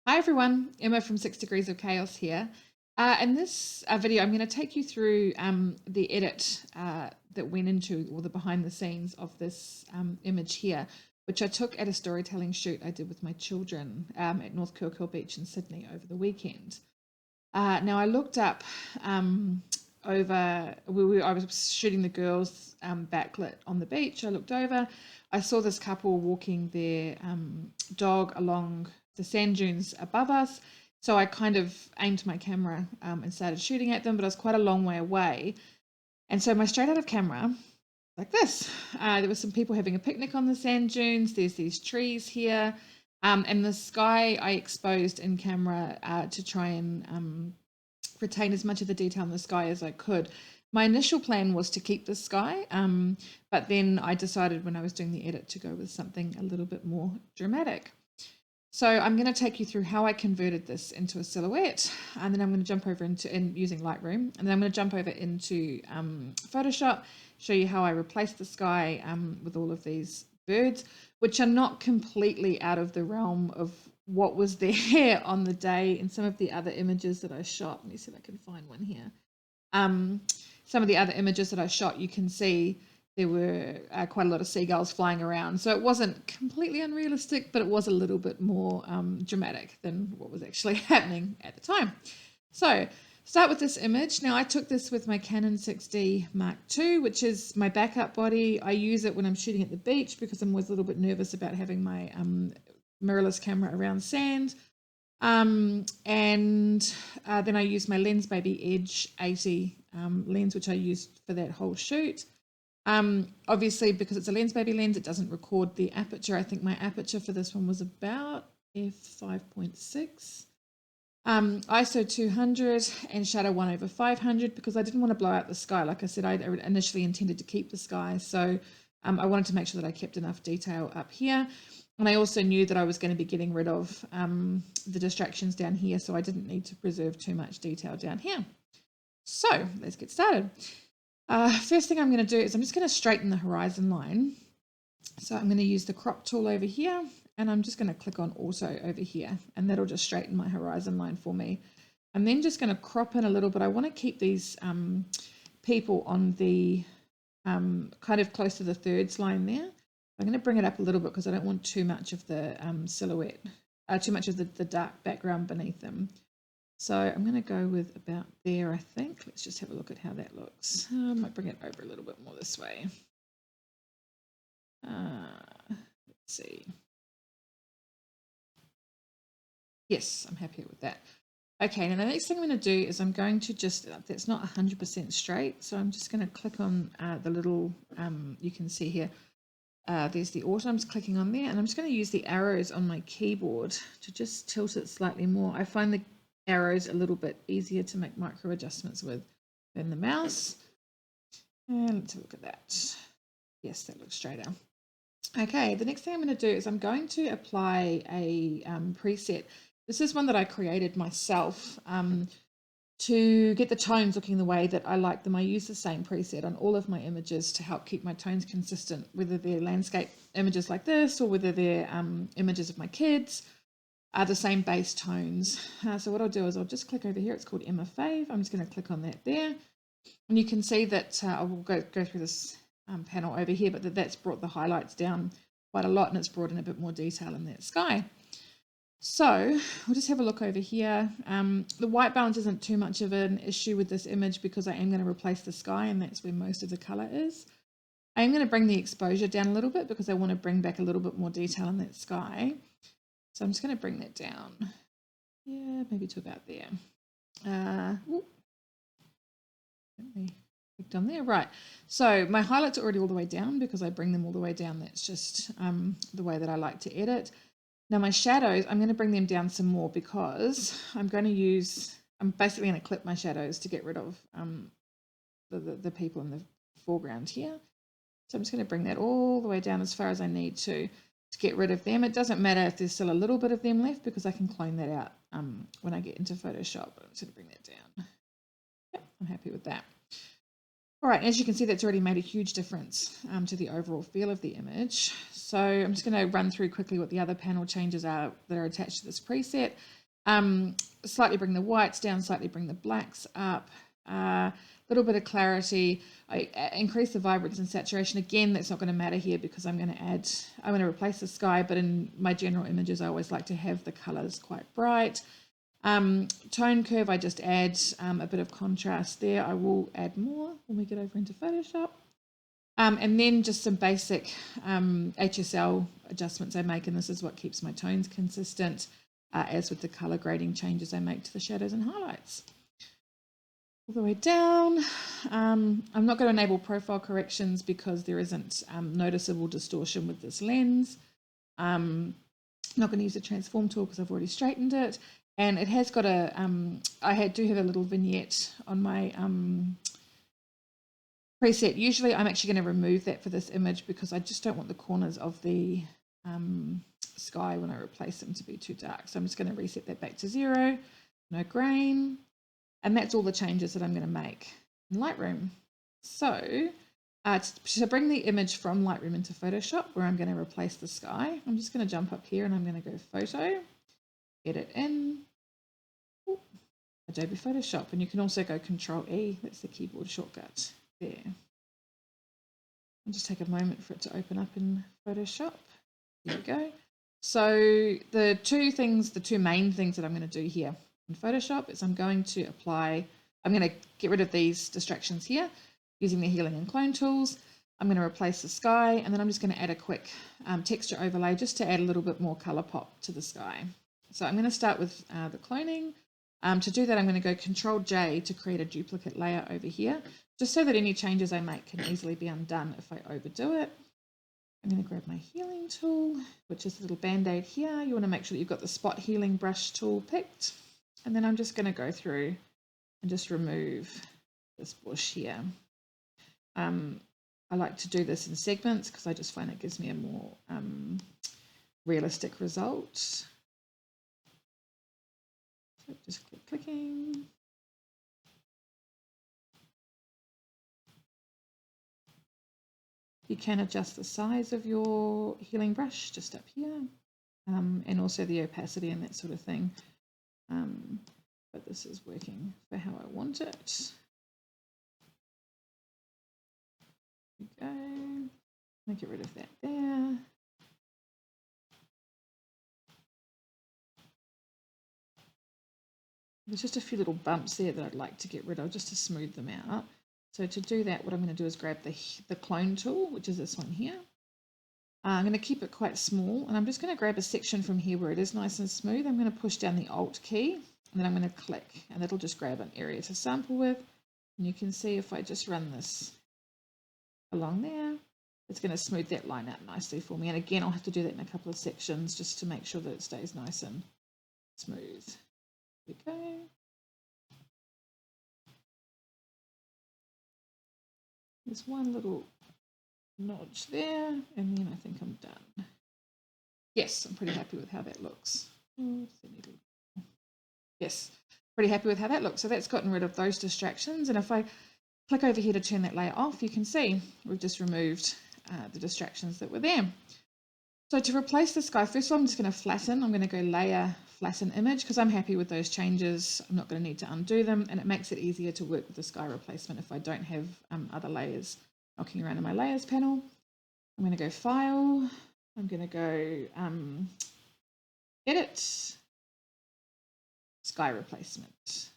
Hi everyone, Emma from 6 Degrees of Chaos here. In this video, I'm going to take you through the edit that went into, or the behind the scenes of this image here, which I took at a storytelling shoot I did with my children at North Kilkeel Beach in Sydney over the weekend. Now I looked up I was shooting the girls backlit on the beach. I looked over, I saw this couple walking their dog along the sand dunes above us. So I kind of aimed my camera and started shooting at them, but I was quite a long way away. And so my straight out of camera, like this, there were some people having a picnic on the sand dunes. There's these trees here. And the sky I exposed in camera to try and retain as much of the detail in the sky as I could. My initial plan was to keep the sky, but then I decided when I was doing the edit to go with something a little bit more dramatic. So I'm going to take you through how I converted this into a silhouette, and then I'm going to jump over into using Lightroom, and then I'm going to jump over into Photoshop, show you how I replaced the sky with all of these birds, which are not completely out of the realm of what was there on the day in some of the other images that I shot. Let me see if I can find one here. Some of the other images that I shot, you can see there were quite a lot of seagulls flying around. So it wasn't completely unrealistic, but it was a little bit more dramatic than what was actually happening at the time. So start with this image. Now I took this with my Canon 6D Mark II, which is my backup body. I use it when I'm shooting at the beach because I'm always a little bit nervous about having my mirrorless camera around sand. Then I use my Lens Baby Edge 80 lens, which I used for that whole shoot. Obviously, because it's a Lens Baby lens, it doesn't record the aperture. I think my aperture for this one was about f5.6. ISO 200 and shutter 1/500 because I didn't want to blow out the sky. Like I said, I initially intended to keep the sky, so I wanted to make sure that I kept enough detail up here. And I also knew that I was going to be getting rid of the distractions down here, so I didn't need to preserve too much detail down here. So let's get started. First thing I'm going to do is I'm just going to straighten the horizon line. So I'm going to use the crop tool over here, and I'm just going to click on auto over here, and that'll just straighten my horizon line for me. I'm then just going to crop in a little bit. I want to keep these people on the kind of close to the thirds line there. I'm going to bring it up a little bit because I don't want too much of the silhouette, too much of the dark background beneath them. So I'm going to go with about there, I think. Let's just have a look at how that looks. I might bring it over a little bit more this way. Let's see. Yes, I'm happy with that. Okay, now the next thing I'm going to do is I'm going to just, that's not 100% straight, so I'm just going to click on the little, you can see here, there's the auto. I'm just clicking on there, and I'm just going to use the arrows on my keyboard to just tilt it slightly more. I find the arrows a little bit easier to make micro adjustments with than the mouse. And let's have a look at that. Yes, that looks straighter. Okay, the next thing I'm going to do is I'm going to apply a preset. This is one that I created myself to get the tones looking the way that I like them. I use the same preset on all of my images to help keep my tones consistent, whether they're landscape images like this or whether they're images of my kids, are the same base tones. So what I'll do is I'll just click over here. It's called Emma Fave. I'm just going to click on that there. And you can see that I will go through this panel over here, but that's brought the highlights down quite a lot, and it's brought in a bit more detail in that sky. So we'll just have a look over here. The white balance isn't too much of an issue with this image because I am going to replace the sky, and that's where most of the color is. I am going to bring the exposure down a little bit because I want to bring back a little bit more detail in that sky. So I'm just going to bring that down. Yeah, maybe to about there. Clicked on there, right. So my highlights are already all the way down because I bring them all the way down. That's just the way that I like to edit. Now my shadows, I'm going to bring them down some more because I'm basically going to clip my shadows to get rid of the people in the foreground here. So I'm just going to bring that all the way down as far as I need to get rid of them. It doesn't matter if there's still a little bit of them left because I can clone that out when I get into Photoshop. But I'm just going to bring that down. Yep, I'm happy with that. All right, as you can see, that's already made a huge difference to the overall feel of the image. So I'm just going to run through quickly what the other panel changes are that are attached to this preset. Slightly bring the whites down, slightly bring the blacks up, a little bit of clarity. I increase the vibrance and saturation. Again, that's not going to matter here because I'm going to replace the sky, but in my general images, I always like to have the colors quite bright. Tone curve, I just add a bit of contrast there. I will add more when we get over into Photoshop. And then just some basic HSL adjustments I make, and this is what keeps my tones consistent, as with the color grading changes I make to the shadows and highlights. All the way down. I'm not going to enable profile corrections because there isn't noticeable distortion with this lens. I'm not going to use the transform tool because I've already straightened it. And it has got a, do have a little vignette on my preset. Usually I'm actually going to remove that for this image because I just don't want the corners of the sky when I replace them to be too dark. So I'm just going to reset that back to 0, no grain. And that's all the changes that I'm going to make in Lightroom. So to bring the image from Lightroom into Photoshop, where I'm going to replace the sky, I'm just going to jump up here and I'm going to go Photo, Edit in, Adobe Photoshop, and you can also go Control E, that's the keyboard shortcut there. I'll just take a moment for it to open up in Photoshop. There we go. So the two main things that I'm going to do here in Photoshop is I'm going to get rid of these distractions here using the healing and clone tools. I'm going to replace the sky, and then I'm just going to add a quick texture overlay just to add a little bit more color pop to the sky. So I'm going to start with the cloning. To do that, I'm going to go Control J to create a duplicate layer over here, just so that any changes I make can easily be undone if I overdo it. I'm going to grab my healing tool, which is a little band-aid here. You want to make sure that you've got the spot healing brush tool picked. And then I'm just going to go through and just remove this bush here. I like to do this in segments because I just find it gives me a more realistic result. So just keep clicking. You can adjust the size of your healing brush just up here, and also the opacity and that sort of thing. But this is working for how I want it. There we go. I'll get rid of that there. There's just a few little bumps there that I'd like to get rid of just to smooth them out. So to do that, what I'm going to do is grab the clone tool, which is this one here. I'm going to keep it quite small, and I'm just going to grab a section from here where it is nice and smooth. I'm going to push down the Alt key, and then I'm going to click, and that'll just grab an area to sample with. And you can see if I just run this along there, it's going to smooth that line out nicely for me. And again, I'll have to do that in a couple of sections just to make sure that it stays nice and smooth. There we go. There's one little notch there, and then I think I'm done. Yes, I'm pretty happy with how that looks. Yes, pretty happy with how that looks. So that's gotten rid of those distractions. And if I click over here to turn that layer off, you can see we've just removed the distractions that were there. So to replace the sky, first of all, I'm just going to flatten. I'm going to go Layer, Flatten Image, because I'm happy with those changes. I'm not going to need to undo them, and it makes it easier to work with the sky replacement if I don't have other layers knocking around in my Layers panel. I'm going to go File. I'm going to go Edit, Sky Replacement.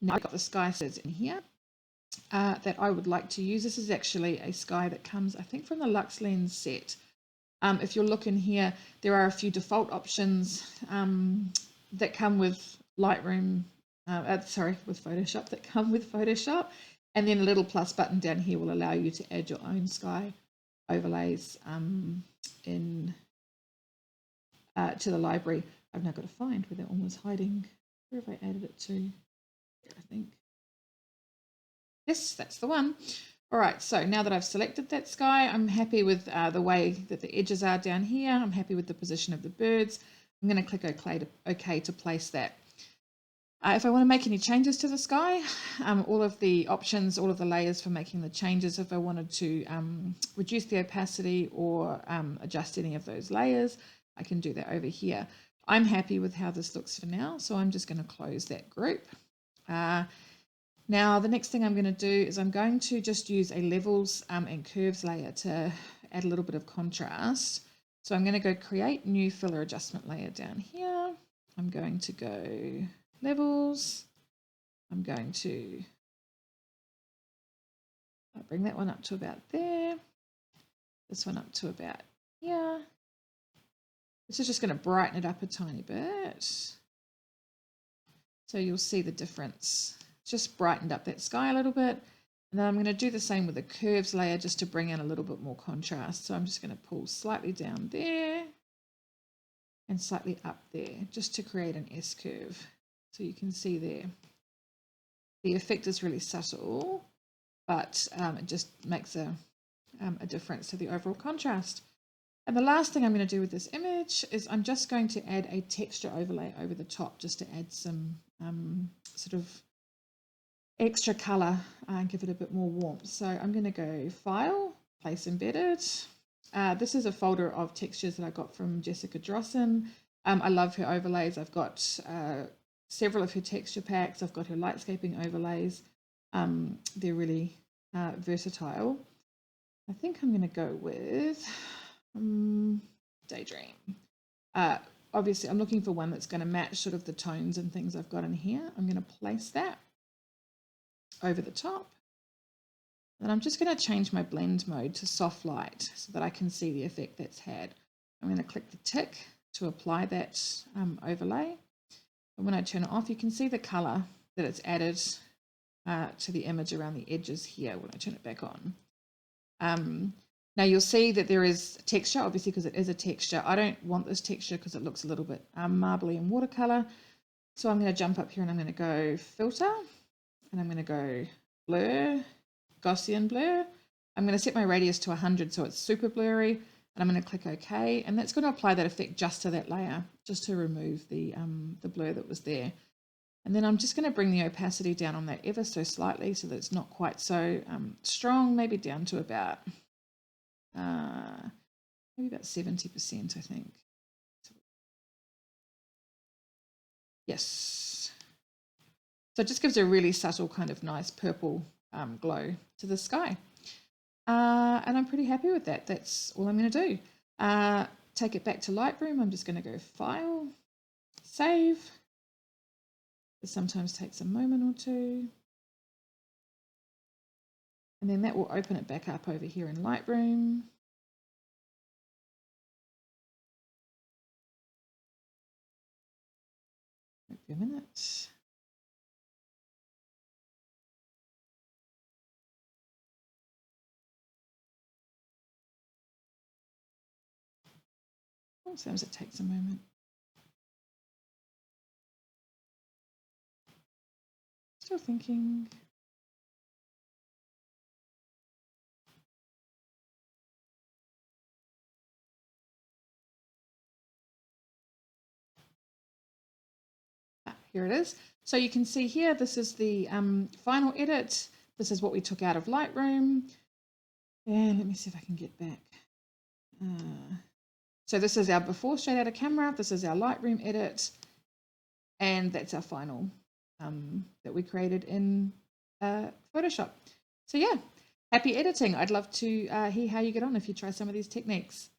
Now I've got the sky says in here that I would like to use. This is actually a sky that comes, I think, from the Lux Lens set. If you're looking here, there are a few default options that come with Lightroom, with Photoshop, that come with Photoshop. And then a little plus button down here will allow you to add your own sky overlays to the library. I've now got to find where that one was hiding. Where have I added it to? There, I think. Yes, that's the one. All right, so now that I've selected that sky, I'm happy with the way that the edges are down here. I'm happy with the position of the birds. I'm going to click OK to place that. If I want to make any changes to the sky, all of the options, all of the layers for making the changes, if I wanted to reduce the opacity or adjust any of those layers, I can do that over here. I'm happy with how this looks for now, so I'm just going to close that group. Now, the next thing I'm going to do is I'm going to just use a levels and curves layer to add a little bit of contrast. So I'm going to go create new filler adjustment layer down here. I'm going to go levels. I'm going to bring that one up to about there. This one up to about here. This is just going to brighten it up a tiny bit. So you'll see the difference. Just brightened up that sky a little bit. And then I'm going to do the same with the curves layer just to bring in a little bit more contrast. So I'm just going to pull slightly down there and slightly up there just to create an S curve. So you can see there. The effect is really subtle, but it just makes a difference to the overall contrast. And the last thing I'm going to do with this image is I'm just going to add a texture overlay over the top just to add some sort of extra color and give it a bit more warmth. So I'm going to go File, Place Embedded. This is a folder of textures that I got from Jessica Drossen. I love her overlays. I've got several of her texture packs. I've got her lightscaping overlays. They're really versatile. I think I'm going to go with Daydream. Obviously, I'm looking for one that's going to match sort of the tones and things I've got in here. I'm going to place that over the top. And I'm just going to change my blend mode to soft light so that I can see the effect that's had. I'm going to click the tick to apply that overlay. And when I turn it off, you can see the color that it's added to the image around the edges here when I turn it back on. Now you'll see that there is texture, obviously, because it is a texture. I don't want this texture because it looks a little bit marbly and watercolor. So I'm going to jump up here and I'm going to go Filter, and I'm going to go Blur, Gaussian Blur. I'm going to set my radius to 100 so it's super blurry, and I'm going to click OK, and that's going to apply that effect just to that layer, just to remove the blur that was there. And then I'm just going to bring the opacity down on that ever so slightly so that it's not quite so strong, maybe down to about maybe about 70%, I think. Yes. So it just gives a really subtle kind of nice purple glow to the sky. And I'm pretty happy with that. That's all I'm going to do. Take it back to Lightroom. I'm just going to go File, Save. It sometimes takes a moment or two. And then that will open it back up over here in Lightroom. Wait a minute. Sometimes it takes a moment. Still thinking. Here it is. So you can see here, this is the final edit. This is what we took out of Lightroom. And let me see if I can get back. So this is our before straight out of camera. This is our Lightroom edit. And that's our final that we created in Photoshop. So yeah, happy editing. I'd love to hear how you get on if you try some of these techniques.